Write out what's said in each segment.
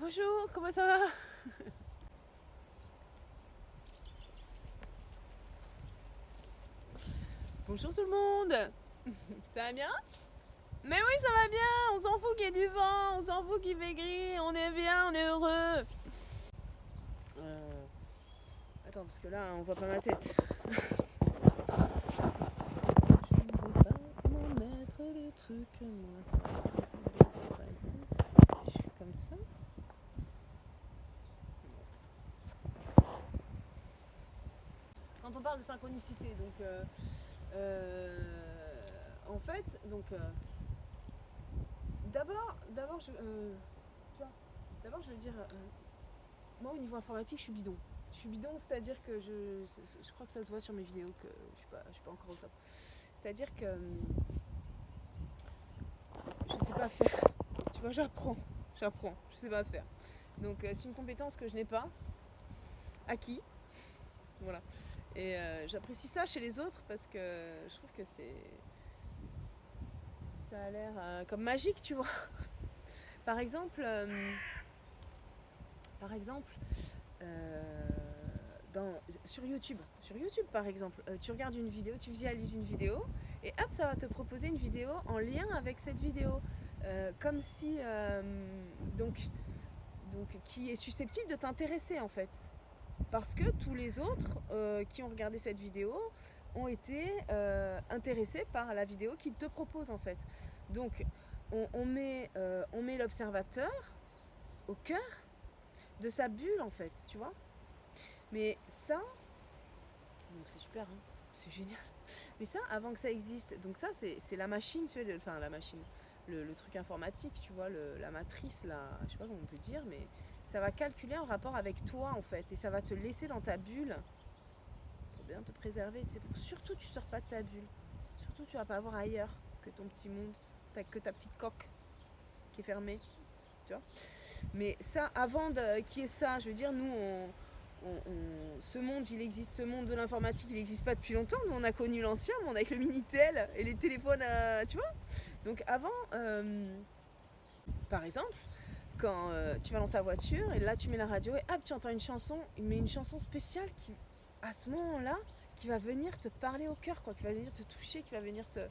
Bonjour, comment ça va? Bonjour tout le monde. Ça va bien? Mais oui, ça va bien. On s'en fout qu'il y ait du vent, on s'en fout qu'il fait gris, on est bien, on est heureux. Attends, parce que là, on voit pas ma tête. Je ne sais pas comment mettre le truc. Bon, là, ça va être si je suis comme ça. Quand on parle de synchronicité, donc en fait, donc d'abord, d'abord, je veux dire, moi au niveau informatique, je suis bidon. Je suis bidon, c'est-à-dire que je crois que ça se voit sur mes vidéos que je suis pas encore au top. C'est-à-dire que je sais pas faire. Tu vois, j'apprends, je sais pas faire. Donc c'est une compétence que je n'ai pas acquis, voilà. Et j'apprécie ça chez les autres parce que je trouve que ça a l'air comme magique, tu vois. Par exemple, euh, sur YouTube, par exemple, tu regardes une vidéo, tu visualises une vidéo, et hop, ça va te proposer une vidéo en lien avec cette vidéo, comme si donc qui est susceptible de t'intéresser en fait, parce que tous les autres qui ont regardé cette vidéo ont été intéressés par la vidéo qu'il te propose en fait. Donc on met l'observateur au cœur de sa bulle en fait, tu vois. Mais ça, donc c'est super, hein, c'est génial. Mais ça, avant que ça existe, donc ça c'est la machine, tu sais, enfin la machine, le truc informatique, tu vois, la matrice, je sais pas comment on peut dire, mais ça va calculer en rapport avec toi en fait, et ça va te laisser dans ta bulle pour bien te préserver, tu sais, surtout tu sors pas de ta bulle, surtout tu vas pas voir ailleurs que ton petit monde, que ta petite coque qui est fermée, tu vois. Mais ça, avant qu'il y ait ça, je veux dire, nous, ce monde, il existe, ce monde de l'informatique, il n'existe pas depuis longtemps. Nous, on a connu l'ancien monde avec le Minitel et les téléphones, tu vois. Donc avant, par exemple, quand tu vas dans ta voiture et là, tu mets la radio et hop, tu entends une chanson, mais une chanson spéciale qui, à ce moment-là, qui va venir te parler au cœur, quoi, qui va venir te toucher, qui va venir te...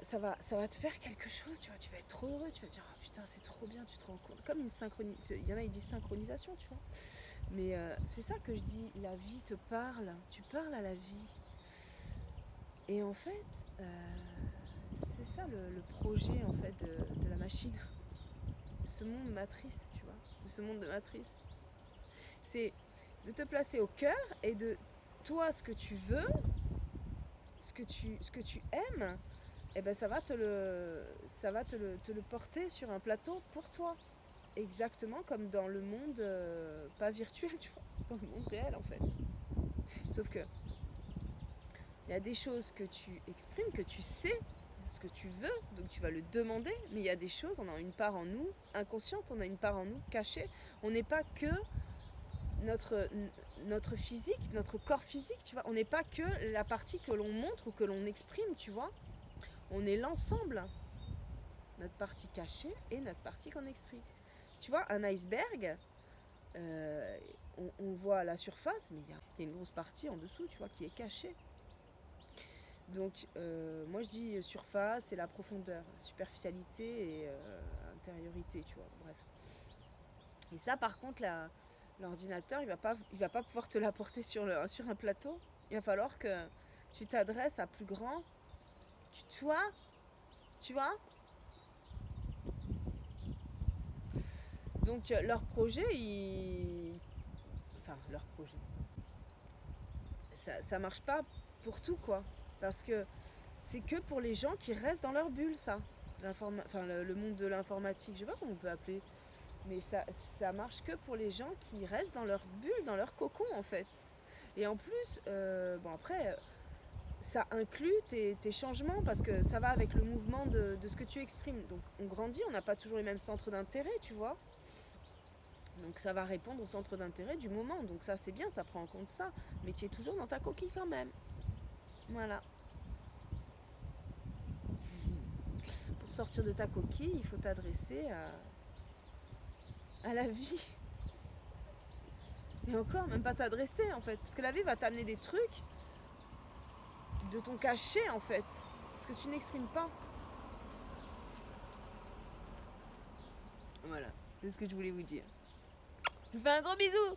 Ça va te faire quelque chose, tu vois, tu vas être trop heureux, tu vas dire oh putain c'est trop bien, tu te rends compte, comme une synchronisation, il y en a ils disent synchronisation, tu vois, mais c'est ça que je dis, la vie te parle, tu parles à la vie, et en fait c'est ça le projet en fait de la machine, de ce monde matrice, tu vois, de ce monde de matrice, c'est de te placer au cœur et de toi ce que tu veux, ce que tu aimes, et ben ça va te le porter sur un plateau pour toi. Exactement comme dans le monde pas virtuel, tu vois, dans le monde réel en fait. Sauf que il y a des choses que tu exprimes, que tu sais ce que tu veux, donc tu vas le demander, mais il y a des choses, on a une part en nous inconsciente, on a une part en nous cachée. On n'est pas que notre, notre physique, notre corps physique, tu vois. On n'est pas que la partie que l'on montre ou que l'on exprime, tu vois. On est l'ensemble, notre partie cachée et notre partie qu'on exprime. Tu vois, un iceberg, on voit la surface, mais il y a une grosse partie en dessous, tu vois, qui est cachée. Donc, moi je dis surface et la profondeur, superficialité et intériorité, tu vois, bref. Et ça, par contre, l'ordinateur, il va pas pouvoir te l'apporter sur un plateau. Il va falloir que tu t'adresses à plus grand. Tu vois. Donc, leur projet, enfin, leur projet, ça marche pas pour tout, quoi. Parce que c'est que pour les gens qui restent dans leur bulle, ça. Enfin, le monde de l'informatique, je sais pas comment on peut appeler. Mais ça marche que pour les gens qui restent dans leur bulle, dans leur cocon, en fait. Et en plus, bon après, ça inclut tes changements parce que ça va avec le mouvement de ce que tu exprimes. Donc on grandit, on n'a pas toujours les mêmes centres d'intérêt, tu vois. Donc ça va répondre au centre d'intérêt du moment. Donc ça c'est bien, ça prend en compte ça. Mais tu es toujours dans ta coquille quand même. Voilà. Pour sortir de ta coquille, il faut t'adresser à la vie. Et encore, même pas t'adresser en fait. Parce que la vie va t'amener des trucs de ton cachet en fait. Ce que tu n'exprimes pas. Voilà, c'est ce que je voulais vous dire. Je vous fais un gros bisou.